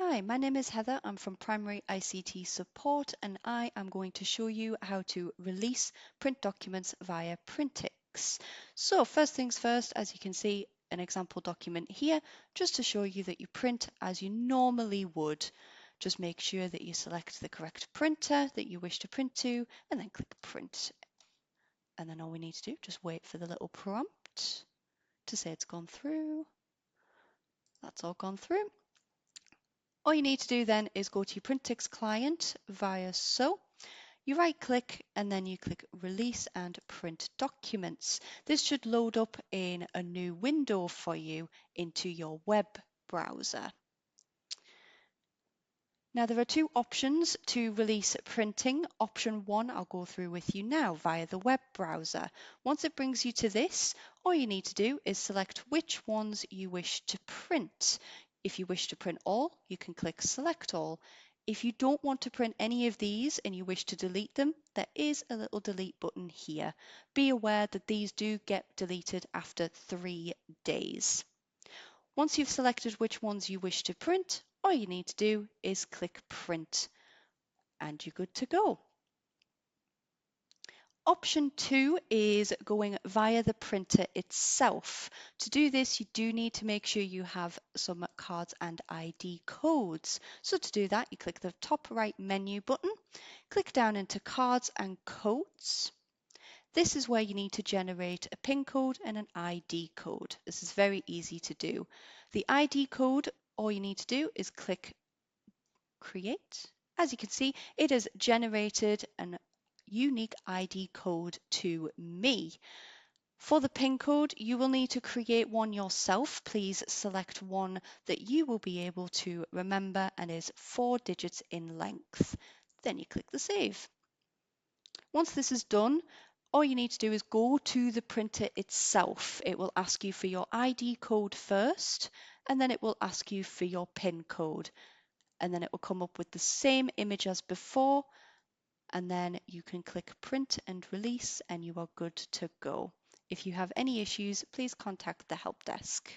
Hi, my name is Heather. I'm from Primary ICT Support and I am going to show you how to release print documents via Printix. So first things first, as you can see, an example document here, just to show you that you print as you normally would. Just make sure that you select the correct printer that you wish to print to and then click print. And then all we need to do, just wait for the little prompt to say it's gone through. That's all gone through. All you need to do then is go to your Printix client via you right click and then you click release and print documents. This should load up in a new window for you into your web browser. Now there are two options to release printing. Option 1 I'll go through with you now via the web browser. Once it brings you to this, all you need to do is select which ones you wish to print. If you wish to print all, you can click select all. If you don't want to print any of these and you wish to delete them, there is a little delete button here. Be aware that these do get deleted after 3 days. Once you've selected which ones you wish to print, all you need to do is click print and you're good to go. Option 2 is going via the printer itself. To do this, you do need to make sure you have some cards and ID codes. So to do that, you click the top right menu button, click down into cards and codes. This is where you need to generate a PIN code and an ID code. This is very easy to do. The ID code, all you need to do is click create. As you can see, it has generated an unique ID code to me. For the PIN code, you will need to create one yourself. Please select one that you will be able to remember and is 4 digits in length. Then you click the save. Once this is done, all you need to do is go to the printer itself. It will ask you for your ID code first, and then it will ask you for your PIN code. And then it will come up with the same image as before, and then you can click print and release and you are good to go. If you have any issues, please contact the help desk.